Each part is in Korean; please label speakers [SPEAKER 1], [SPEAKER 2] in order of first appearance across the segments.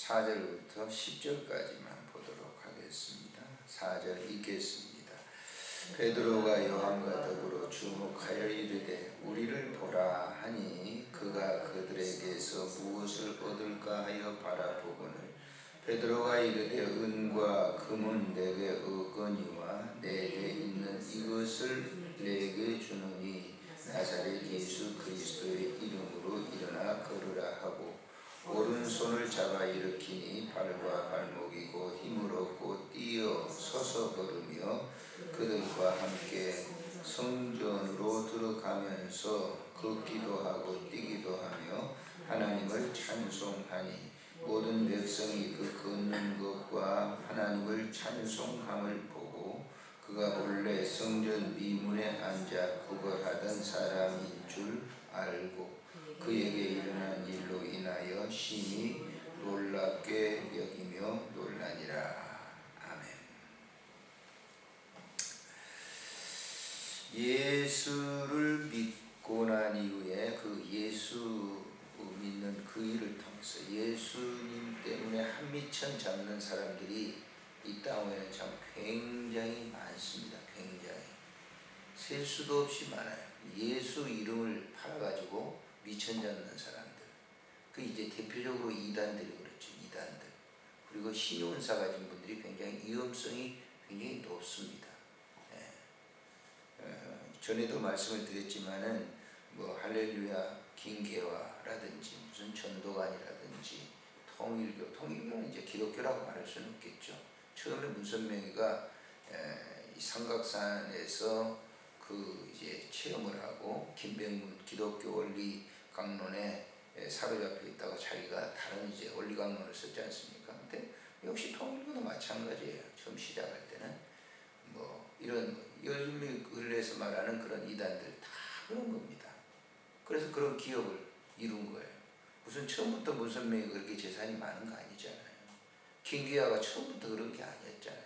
[SPEAKER 1] 4절부터 10절까지만 보도록 하겠습니다. 4절 읽겠습니다. 베드로가 요한과 더불어 주목하여 이르되 우리를 보라 하니 그가 그들에게서 무엇을 얻을까 하여 바라보거늘 베드로가 이르되 은과 금은 내게 없거니와 내게 있는 이것을 내게 주노니 나사렛 예수 그리스도의 이름으로 일어나 걸으라 하고 오른손을 잡아 일으키니 발과 발목이 곧 힘을 얻고 뛰어 서서 걸으며 그들과 함께 성전으로 들어가면서 걷기도 하고 뛰기도 하며 하나님을 찬송하니 모든 백성이 그 걷는 것과 하나님을 찬송함을 보고 그가 본래 성전 미문에 앉아 구걸하던 사람인 줄 알고 그에게 일어난 일로 인하여 심히 놀랍게 여기며 놀라니라. 아멘. 예수를 믿고 난 이후에 그 예수 믿는 그 일을 통해서 예수님 때문에 한미천 잡는 사람들이 이 땅에는 참 굉장히 많습니다. 굉장히 셀 수도 없이 많아요. 예수 이름을 팔아가지고 미천 잡는 사람들. 그 이제 대표적으로 이단들이 그렇죠. 이단들. 그리고 신용사 가진 분들이 굉장히 위험성이 굉장히 높습니다. 전에도 말씀을 드렸지만은 뭐 할렐루야 김계화라든지 무슨 전도관이라든지 통일교는 이제 기독교라고 말할 수는 없겠죠. 처음에 문선명이가 이 삼각산에서 그 이제 체험을 하고 김병문 기독교 원리 강론에 사로잡혀 있다가 자기가 다른 이제 원리 강론을 썼지 않습니까? 근데 역시 통일교도 마찬가지예요. 처음 시작할 때는 뭐 이런 요즘 근래에서 말하는 그런 이단들 다 그런 겁니다. 그래서 그런 기업을 이룬 거예요. 무슨 처음부터 문선명이 그렇게 재산이 많은 거 아니잖아요. 김기화가 처음부터 그런 게 아니었잖아요.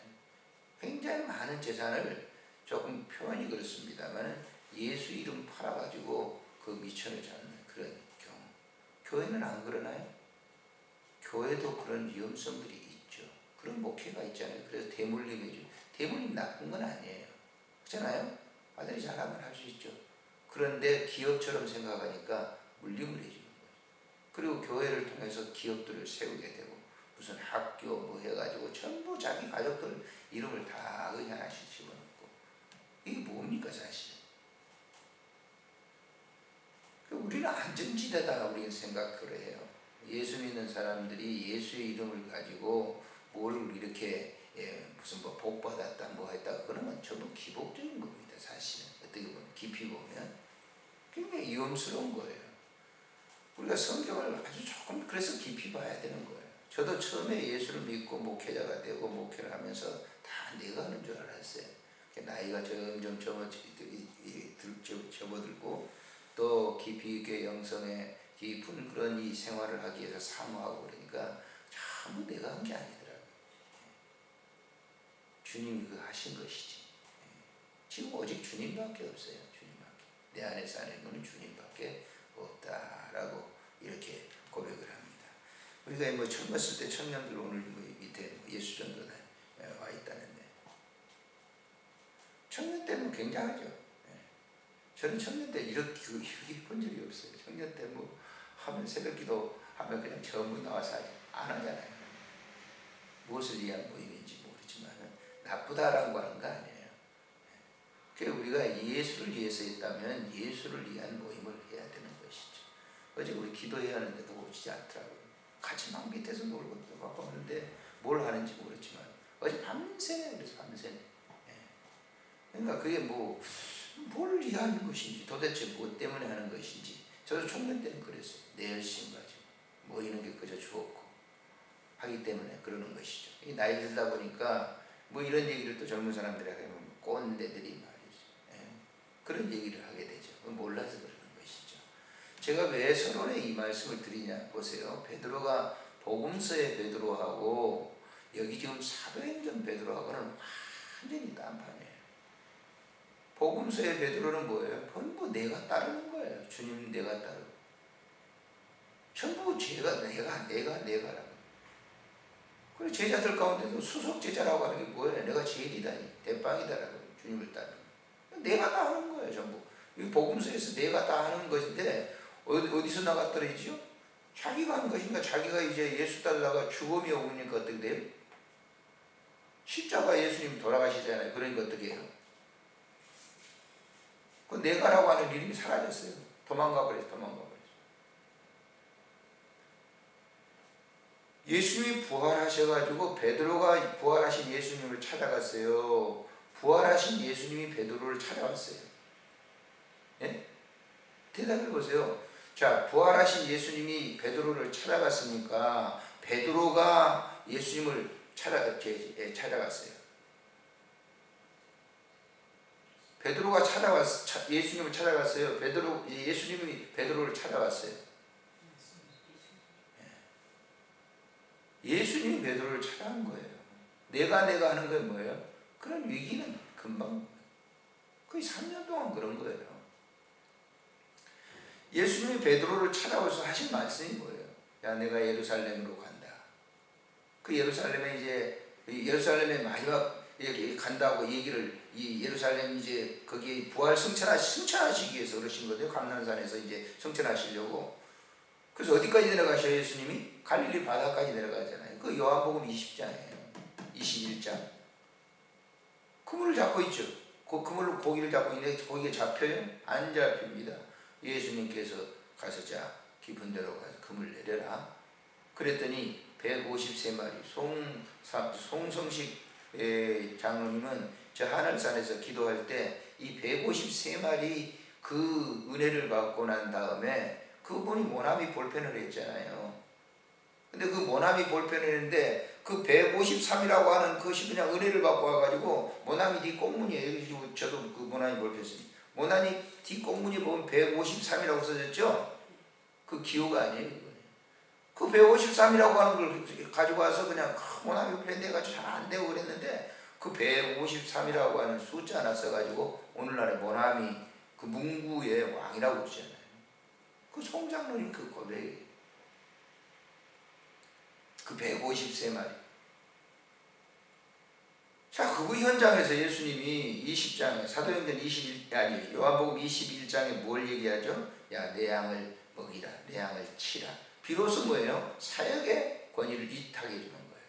[SPEAKER 1] 굉장히 많은 재산을 조금 표현이 그렇습니다만 예수 이름 팔아가지고 그 미천을 잡는 그런 경우. 교회는 안 그러나요? 교회도 그런 위험성들이 있죠. 그런 목회가 있잖아요. 그래서 대물림 해줘. 대물림 나쁜 건 아니에요. 그렇잖아요? 아들이 잘하면 할 수 있죠. 그런데 기업처럼 생각하니까 물림을 해주는 거예요. 그리고 교회를 통해서 기업들을 세우게 되고 무슨 학교 뭐 해가지고 전부 자기 가족들 이름을 다 그냥 하나씩 집어넣고 이게 뭡니까 사실? 우리는 안전지대다 우리는 생각을 해요. 예수 믿는 사람들이 예수의 이름을 가지고 뭘 이렇게 무슨 뭐 복 받았다 뭐 했다 그러면 전부 기복적인 겁니다. 사실은 어떻게 보면 깊이 보면 굉장히 위험스러운 거예요. 우리가 성경을 아주 조금 그래서 깊이 봐야 되는 거예요. 저도 처음에 예수를 믿고 목회자가 되고 목회를 하면서 다 내가 하는 줄 알았어요. 나이가 점점 접어들고 또 깊이 있게 영성에 깊은 그런 이 생활을 하기 위해서 사모하고 그러니까 전부 내가 한 게 아니더라고요. 주님이 그 하신 것이지. 지금 오직 주님밖에 없어요. 주님밖에. 내 안에 사는 분은 주님밖에 없다라고 이렇게 고백을 합니다. 우리가 뭐 젊었을 때 청년들 오늘 뭐 밑에 예수전도단 와 있다는데 청년 때는 굉장하죠. 저는 청년 때 이렇게 본 적이 없어요. 청년 때 뭐 하면 새벽기도 하면 그냥 전부 나와서 안 하잖아요. 무엇을 위한 모임인지 모르지만 나쁘다라고 하는 거 아니에요. 그래서 우리가 예수를 위해서 있다면 예수를 위한 모임을 해야 되는 것이죠. 어제 우리 기도해야 하는데도 오지 않더라고요. 같이 막 밑에서 놀고 막 하는데 뭘 하는지 모르지만 어제 밤새 그래서 밤새. 그러니까 그게 뭘 위한 것인지 도대체 무엇 때문에 하는 것인지 저도 청년 때는 그랬어요. 내 열심 가지고 모이는 게 그저 주었고 하기 때문에 그러는 것이죠. 나이 들다 보니까 뭐 이런 얘기를 또 젊은 들이 하게 하면 꼰대들이 말이죠. 그런 얘기를 하게 되죠. 몰라서 그러는 것이죠. 제가 왜 서론에 이 말씀을 드리냐 보세요. 베드로가 복음서의 베드로하고 여기 지금 사도행전 베드로하고는 완전히 딴판이에요. 복음서의 베드로는 뭐예요? 전부 내가 따르는 거예요. 주님 내가 따르고. 전부 내가라고. 그리고 제자들 가운데도 수석 제자라고 하는 게 뭐예요? 내가 제일이다, 대빵이다라고 주님을 따르는. 내가 다 하는 거예요, 전부. 이 복음서에서 내가 다 하는 것인데 어디서 나가 떨어지죠? 자기가 하는 것인가? 자기가 이제 예수 따르다가 죽음이 오니까 어떻게 돼요? 십자가 예수님 돌아가시잖아요. 그러니까 어떻게 해요? 그 내가라고 하는 이름이 사라졌어요. 도망가 버렸어요. 예수님이 부활하셔가지고 베드로가 부활하신 예수님을 찾아갔어요. 부활하신 예수님이 베드로를 찾아왔어요. 예? 대답해 보세요. 자, 부활하신 예수님이 베드로를 찾아갔으니까 베드로가 예수님을 찾아갔어요. 베드로가 예수님을 찾아갔어요. 예수님이 베드로를 찾아왔어요. 예수님이 베드로를 찾아간 거예요. 내가 하는 건 뭐예요? 그런 위기는 금방, 거의 3년 동안 그런 거예요. 예수님이 베드로를 찾아와서 하신 말씀이 뭐예요? 야, 내가 예루살렘으로 간다. 그 예루살렘에 마지막 이렇게 간다고 얘기를, 이 예루살렘 이제 거기 부활 승천하시기 위해서 그러신 거예요. 감람산에서 이제 승천하시려고. 그래서 어디까지 내려가셔요? 예수님이 갈릴리 바다까지 내려가잖아요. 그 요한복음 20장이에요. 21장. 그물을 잡고 있죠. 그 그물로 고기를 잡고 있는데 고기가 잡혀요? 안 잡힙니다. 예수님께서 가서 자, 깊은 데로 가서 그물 내려라. 그랬더니 153마리 송성식 장로님은 저 하늘산에서 기도할 때 이 153마리 그 은혜를 받고 난 다음에 그분이 모나미 볼펜을 했잖아요. 근데 그 모나미 볼펜을 했는데 그 153이라고 하는 그것이 그냥 은혜를 받고 와가지고 모나미 뒤 꽃무늬에요. 저도 그 모나미 볼펜 했습니다. 모나미 뒤 꽃무늬 보면 153이라고 써졌죠? 그 기호가 아니에요. 그 153이라고 하는 걸 가지고 와서 그냥 모나미 볼펜 내가지고 잘 안 되고 그랬는데 그 153이라고 하는 숫자 하나 써가지고 오늘날의 모나미 그 문구의 왕이라고 그러잖아요. 그 송장로님 그 고백이에요. 그 153마리. 자, 그 현장에서 예수님이 20장에 사도행전 요한복음 21장에 뭘 얘기하죠? 야, 내 양을 먹이라, 내 양을 치라. 비로소 뭐예요? 사역의 권위를 위탁해 주는 거예요.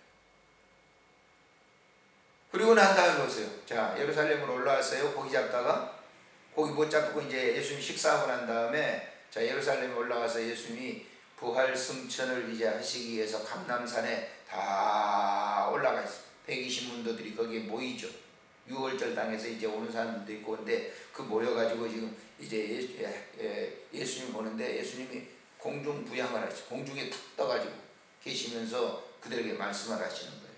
[SPEAKER 1] 그리고 난 다음에 보세요. 자, 예루살렘으로 올라왔어요. 고기 잡다가 고기 못 잡고 이제 예수님이 식사하고 난 다음에 자, 예루살렘에 올라와서 예수님이 부활 승천을 이제 하시기 위해서 감람산에 다 올라가 있어요. 120문도들이 거기에 모이죠. 6월절 당에서 이제 오는 사람들도 있고, 근데 그 모여가지고 지금 이제 예수님 보는데 예수님이 공중 부양을 하시죠. 공중에 탁 떠가지고 계시면서 그들에게 말씀을 하시는 거예요.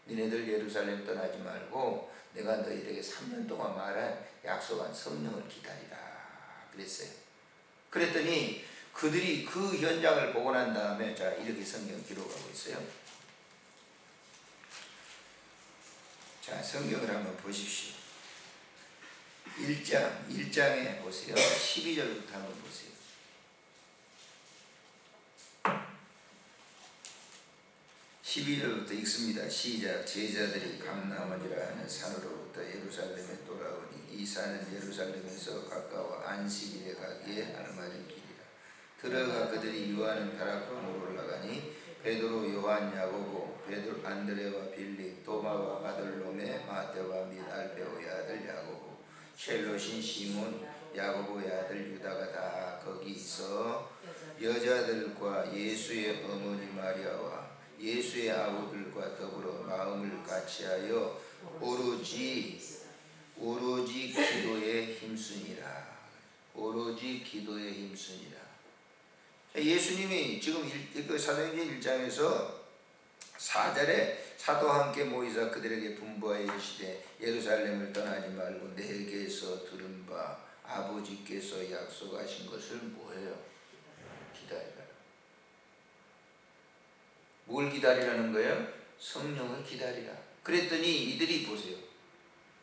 [SPEAKER 1] 니네들 예루살렘 떠나지 말고 내가 너희에게 3년 동안 말한 약속한 성령을 기다리라 그랬어요. 그랬더니 그들이 그 현장을 보고 난 다음에 자, 이렇게 성경 기록하고 있어요. 자, 성경을 한번 보십시오. 1장에 보세요. 12절부터 한번 보세요. 12절부터 읽습니다. 시작. 제자들이 감람원이라 하는 산으로부터 예루살렘에 돌아오니 이 산은 예루살렘에서 가까워 안식일에 가기에 알맞은 길이라. 들어가 그들이 유하는 다락방으로 올라가니 베드로, 요한, 야고보, 안드레와 빌립, 도마와 바돌로메, 마테와 및 알페오의 아들 야고보, 셀롯인 시몬, 야고보의 아들 유다가 다 거기 있어 여자들과 예수의 어머니 마리아와 예수의 아우들과 더불어 마음을 같이하여 오로지 기도에 힘쓰니라. 오로지 기도에 힘쓰니라. 예수님이 지금 사도행전 1장에서 4절에 사도와 함께 모이사 그들에게 분부하여 이르시되 예루살렘을 떠나지 말고 내게서 들은 바 아버지께서 약속하신 것을 뭐예요? 기다리라. 뭘 기다리라는 거예요? 성령을 기다리라. 그랬더니 이들이 보세요.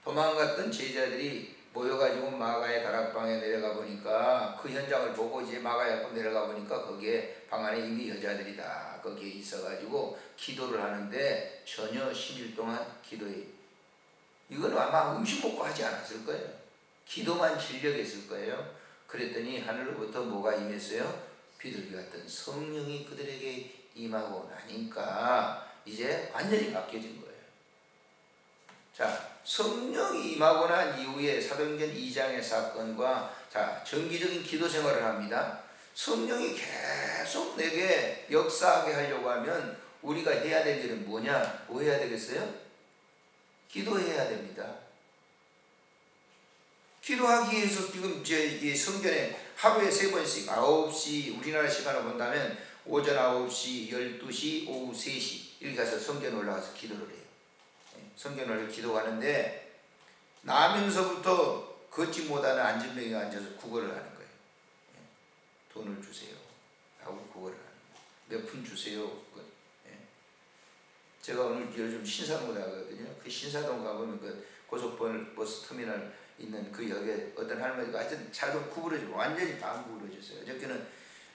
[SPEAKER 1] 도망갔던 제자들이 모여가지고 마가의 다락방에 내려가 보니까 그 현장을 보고 이제 마가에 내려가 보니까 거기에 방 안에 이미 여자들이 다 거기에 있어가지고 기도를 하는데 전혀 10일 동안 기도해. 이거는 아마 음식 먹고 하지 않았을 거예요. 기도만 진력했을 거예요. 그랬더니 하늘로부터 뭐가 임했어요? 비둘기 같은 성령이 그들에게 임하고 나니까 이제 완전히 바뀌어진 거예요. 자, 성령이 임하고 난 이후에 사도행전 2장의 사건과 자, 정기적인 기도 생활을 합니다. 성령이 계속 내게 역사하게 하려고 하면 우리가 해야 될 일은 뭐냐? 뭐 해야 되겠어요? 기도해야 됩니다. 기도하기 위해서 지금 이 성전에 하루에 3번씩 9시 우리나라 시간으로 본다면 오전 9시, 12시, 오후 3시 이렇게 가서 성전에 올라가서 기도를 해요. 성전을 기도하는데 나면서부터 걷지 못하는 안진병이 앉아서 구걸을 하는 거예요. 돈을 주세요 하고 구걸을 하는 거예요. 몇 푼 주세요. 제가 오늘 요즘 신사동 가거든요. 그 신사동 가보면 그 고속버스 터미널 있는 그 역에 어떤 할머니가 하여튼 차도 구부러지고 완전히 다 구부러졌어요. 어저께는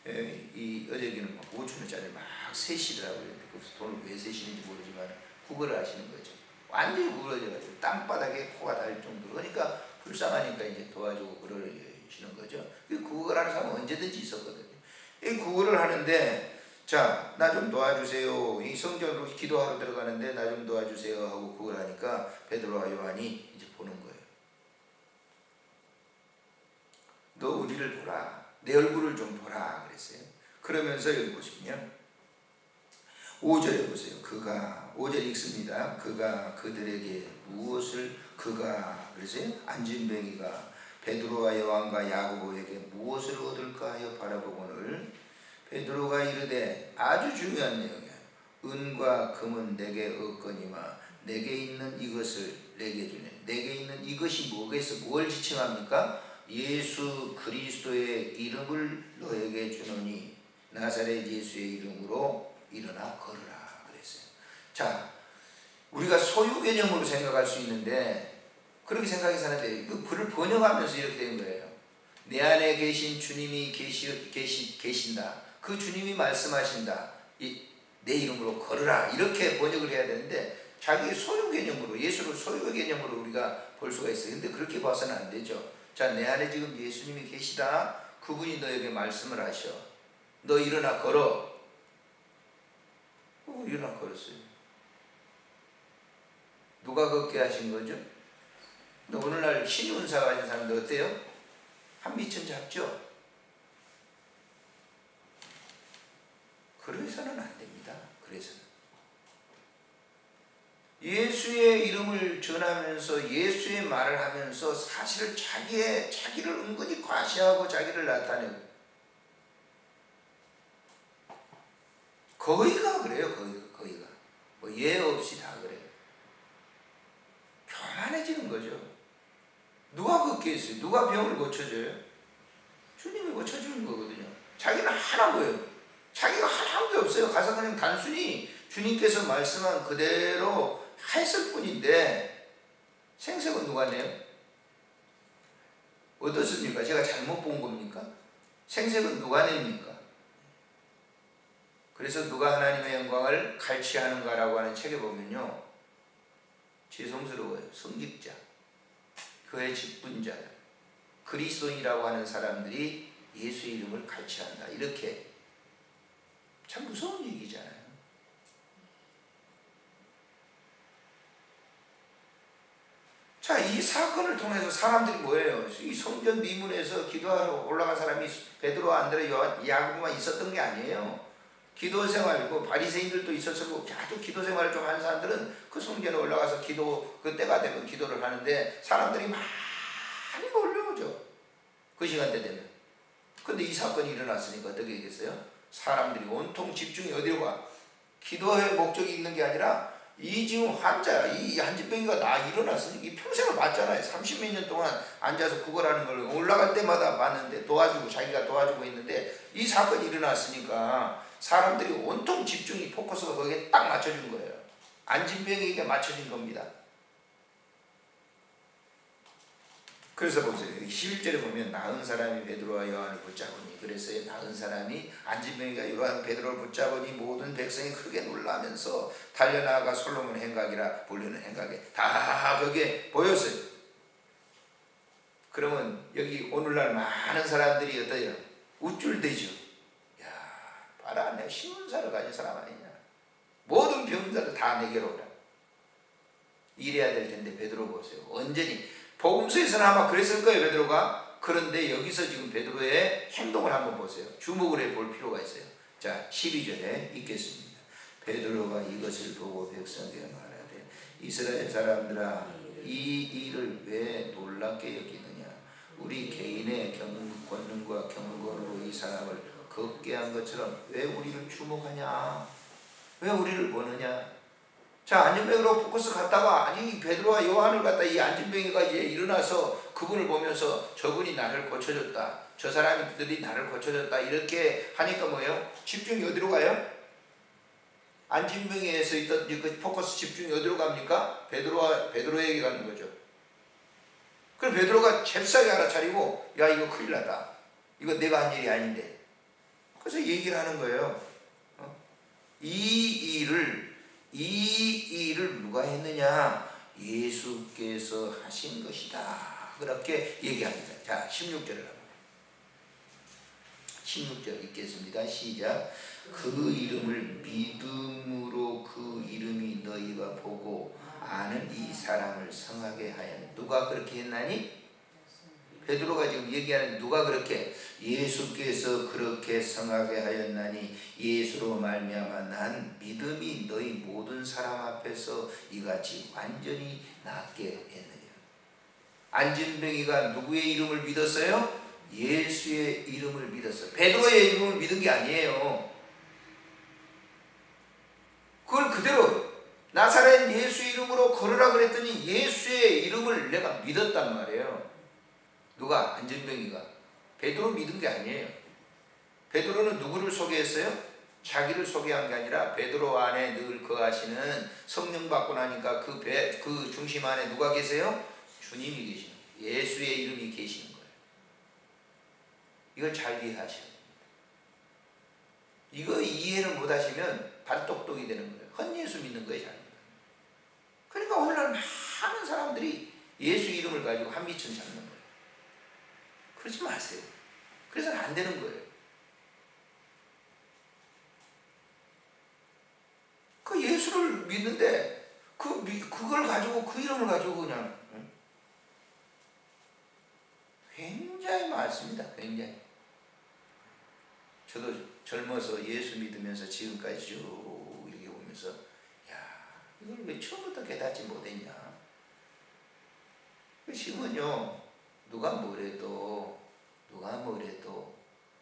[SPEAKER 1] 어저께는 5,000원짜리 막 세시더라고요. 그래서 돈을 왜 세시는지 모르지만 구걸을 하시는 거죠. 완전히 구부러져가지고 땅바닥에 코가 닿을 정도로. 그러니까 불쌍하니까 이제 도와주고 그러시는 거죠. 구걸하는 사람은 언제든지 있었거든요. 이 구걸을 하는데 자, 나 좀 도와주세요. 이 성전으로 기도하러 들어가는데 나 좀 도와주세요 하고 그걸 하니까 베드로와 요한이 이제 보는 거예요. 너 우리를 보라. 내 얼굴을 좀 보라 그랬어요. 그러면서 여기 보시면 5절에 보세요. 5절에 읽습니다. 그가 그들에게 무엇을 그랬어요? 안진뱅이가 베드로와 요한과 야고보에게 무엇을 얻을까 하여 바라보거늘 베드로가 이르되 아주 중요한 내용이야. 은과 금은 내게 없거니와 내게 있는 이것을 내게 주네. 내게 있는 이것이 뭐겠어? 뭘 지칭합니까? 예수 그리스도의 이름을 너에게 주노니 나사렛 예수의 이름으로 일어나 걸으라 그랬어요. 자, 우리가 소유 개념으로 생각할 수 있는데 그렇게 생각해서 하는데 그 글을 번역하면서 이렇게 된 거예요. 내 안에 계신 주님이 계신다. 그 주님이 말씀하신다. 내 이름으로 걸으라. 이렇게 번역을 해야 되는데 자기 소유 개념으로 예수를 소유 개념으로 우리가 볼 수가 있어요. 근데 그렇게 봐서는 안 되죠. 자, 내 안에 지금 예수님이 계시다. 그분이 너에게 말씀을 하셔. 너 일어나 걸어. 일어나 걸었어요. 누가 걷게 하신 거죠? 근데 오늘날 신운사 가진 사람들 어때요? 한미천 잡죠? 그래서는 안 됩니다. 그래서는 예수의 이름을 전하면서 예수의 말을 하면서 사실 자기를 은근히 과시하고 자기를 나타내고 거의가 그래요. 거의가 뭐 예 없이 다 그래요. 교만해지는 거죠. 누가 걷게 했어요? 누가 병을 고쳐줘요? 주님이 고쳐주는 거거든요. 자기는 하나 거예요. 자기가 한 게 없어요. 가서 그냥 단순히 주님께서 말씀한 그대로 했을 뿐인데 생색은 누가 내요? 어떻습니까? 제가 잘못 본 겁니까? 생색은 누가 냅니까? 그래서 누가 하나님의 영광을 갈취하는가라고 하는 책에 보면요, 죄송스러워요. 성직자, 교회 직분자들, 그리스도인이라고 하는 사람들이 예수의 이름을 갈취한다. 이렇게 참 무서운 얘기잖아요. 자, 이 사건을 통해서 사람들이 뭐예요? 이 성전 미문에서 기도하러 올라간 사람이 베드로, 안드레, 요한, 야고보만 있었던 게 아니에요. 기도 생활, 바리새인들도 있었고 아주 기도 생활을 좀 하는 사람들은 그 성전에 올라가서 그 때가 되면 기도를 하는데 사람들이 많이 몰려오죠. 그 시간대 되면. 근데 이 사건이 일어났으니까 어떻게 되겠어요? 사람들이 온통 집중이 어디로 가? 기도의 목적이 있는 게 아니라 이 지금 환자, 이 한진병이가 일어났으니 이 평생을 봤잖아요. 30몇 년 동안 앉아서 구걸하는 걸 올라갈 때마다 봤는데 자기가 도와주고 있는데 이 사건이 일어났으니까 사람들이 온통 집중이 포커스가 거기에 딱 맞춰진 거예요. 안진병에게 맞춰진 겁니다. 그래서 보세요. 11절에 보면 나은 사람이 베드로와 요한을 붙잡으니, 그래서 나은 사람이 안진병이가 요한 베드로를 붙잡으니 모든 백성이 크게 놀라면서 달려나가 솔로몬 행각이라 불리는 행각에 다 거기에 보였어요. 그러면 여기 오늘날 많은 사람들이 어때요? 우쭐대죠. 야, 봐라, 내가 신문사를 가진 사람 아니냐. 모든 병자들 다 내게로 오라. 이래야 될 텐데 베드로 보세요. 완전히 복음서에서는 아마 그랬을 거예요, 베드로가. 그런데 여기서 지금 베드로의 행동을 한번 보세요. 주목을 해볼 필요가 있어요. 자, 12절에 읽겠습니다. 베드로가 이것을 보고 백성에게 말하되 이스라엘 사람들아, 이 일을 왜 놀랍게 여기느냐. 우리 개인의 권능과 경건으로 이 사람을 걷게 한 것처럼 왜 우리를 주목하냐. 왜 우리를 보느냐. 자, 안진뱅이로 포커스 갔다가 아니 베드로와 요한을 갖다 이 안진뱅이가 이제 일어나서 그분을 보면서 저분이 나를 고쳐줬다, 저 사람들이 나를 고쳐줬다 이렇게 하니까 뭐예요? 집중이 어디로 가요? 안진뱅이에서 있던 그 포커스 집중이 어디로 갑니까? 베드로에게 가는 거죠. 그럼 베드로가 잽싸게 알아차리고 야, 이거 큰일 났다, 이거 내가 한 일이 아닌데. 그래서 얘기를 하는 거예요. 이 일을 누가 했느냐? 예수께서 하신 것이다, 그렇게 얘기합니다. 자, 16절을 합니다. 16절 읽겠습니다. 시작. 그 이름을 믿음으로 그 이름이 너희가 보고 아는 이 사람을 성하게 하였느니. 누가 그렇게 했나니? 베드로가 지금 얘기하는, 누가 그렇게? 예수께서 그렇게 성하게 하였나니 예수로 말미암아 난 믿음이 너희 모든 사람 앞에서 이같이 완전히 낫게 했느니라. 안진뱅이가 누구의 이름을 믿었어요? 예수의 이름을 믿었어요. 베드로의 이름을 믿은 게 아니에요. 그걸 그대로 나사렛 예수 이름으로 걸으라 그랬더니 예수의 이름을 내가 믿었단 말이에요. 누가? 안진뱅이가. 베드로 믿은 게 아니에요. 베드로는 누구를 소개했어요? 자기를 소개한 게 아니라 베드로 안에 늘 거하시는, 성령 받고 나니까 그 중심 안에 누가 계세요? 주님이 계시는 거예요. 예수의 이름이 계시는 거예요. 이걸 잘 이해하셔야 됩니다. 이거 이해를 못 하시면 발똑똑이 되는 거예요. 헛예수 믿는 거예요, 잘. 그러니까 오늘날 많은 사람들이 예수 이름을 가지고 한미천 잡는 거예요. 그러지 마세요. 그래서는 안 되는 거예요. 그 예수를 믿는데 그걸 가지고, 그 이름을 가지고 그냥 굉장히 많습니다. 굉장히. 저도 젊어서 예수 믿으면서 지금까지 쭉 이렇게 보면서 야, 이걸 왜 처음부터 깨닫지 못했냐. 지금은요, 누가 뭐래도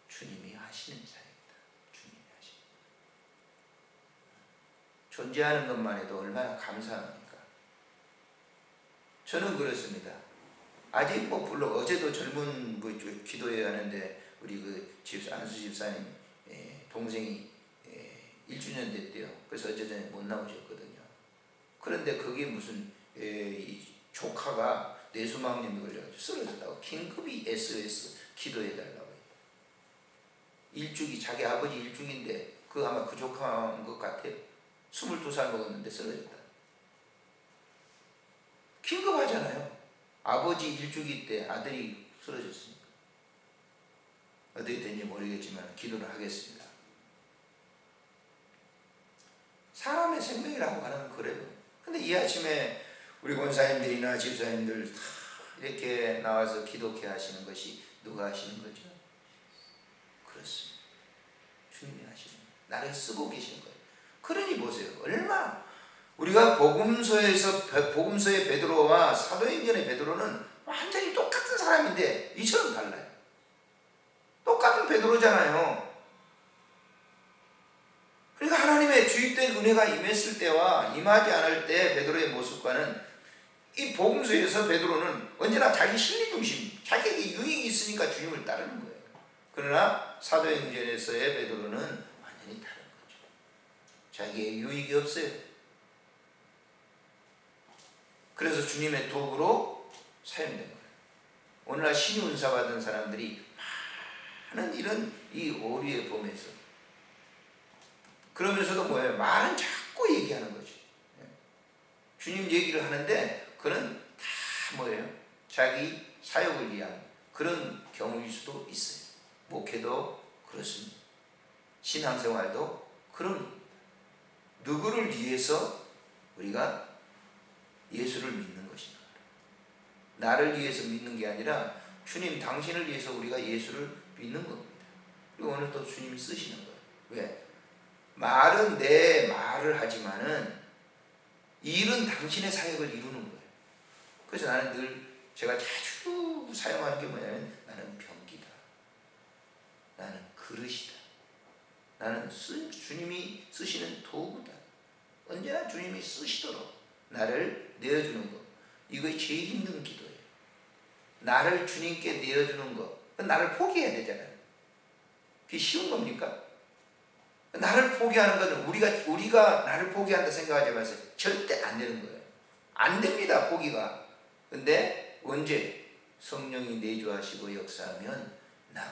[SPEAKER 1] 주님이 하시는 자입니다. 주님이 하시는. 존재하는 것만 해도 얼마나 감사합니까? 저는 그렇습니다. 아직 물론 어제도 젊은 기도회 하는데 우리 안수 집사님 동생이 1주년 됐대요. 그래서 어제 전에 못 나오셨거든요. 그런데 그게 무슨 이 조카가 뇌수막염이 걸려가지고 쓰러졌다고 긴급히 SOS 기도해달라고. 일주기, 자기 아버지 일주기인데 그 아마 그 조카인 것 같아요. 22살 먹었는데 쓰러졌다. 긴급하잖아요. 아버지 일주기 때 아들이 쓰러졌으니까. 어떻게 된지 모르겠지만 기도를 하겠습니다. 사람의 생명이라고 하는 건 그래요. 근데 이 아침에 우리 권사님들이나 집사님들 다 이렇게 나와서 기독해 하시는 것이 누가 하시는 거죠? 그렇습니다. 주님이 하시는 거예요. 나를 쓰고 계시는 거예요. 그러니 보세요. 얼마나 우리가 복음서의 베드로와 사도행전의 베드로는 완전히 똑같은 사람인데 이처럼 달라요. 똑같은 베드로잖아요. 그러니까 하나님의 주입된 은혜가 임했을 때와 임하지 않을 때 베드로의 모습과는, 이 복음서에서 베드로는 언제나 자기 실리 중심, 자기에게 유익이 있으니까 주님을 따르는 거예요. 그러나 사도행전에서의 베드로는 완전히 다른 거죠. 자기의 유익이 없어요. 그래서 주님의 도구로 사용된 거예요. 오늘날 신유 은사 받은 사람들이 많은 이런 이 오류에 범해서, 그러면서도 뭐예요? 말은 자꾸 얘기하는 거지. 주님 얘기를 하는데 그는 다 뭐예요? 자기 사역을 위한 그런 경우일 수도 있어요. 목회도 그렇습니다. 신앙생활도 그런, 누구를 위해서 우리가 예수를 믿는 것인가? 나를 위해서 믿는 게 아니라 주님 당신을 위해서 우리가 예수를 믿는 겁니다. 그리고 오늘 또 주님이 쓰시는 거예요. 왜? 말은 내 말을 하지만은 일은 당신의 사역을 이루는 거예요. 그래서 나는 늘 제가 자주 사용하는 게 뭐냐면, 나는 병기다, 나는 그릇이다, 나는 주님이 쓰시는 도구다. 언제나 주님이 쓰시도록 나를 내어주는 것, 이거이 제일 힘든 기도예요. 나를 주님께 내어주는 것, 나를 포기해야 되잖아요. 그게 쉬운 겁니까? 나를 포기하는 것은 우리가 나를 포기한다 생각하지 마세요. 절대 안 되는 거예요. 안 됩니다, 포기가. 근데 언제 성령이 내주하시고 역사하면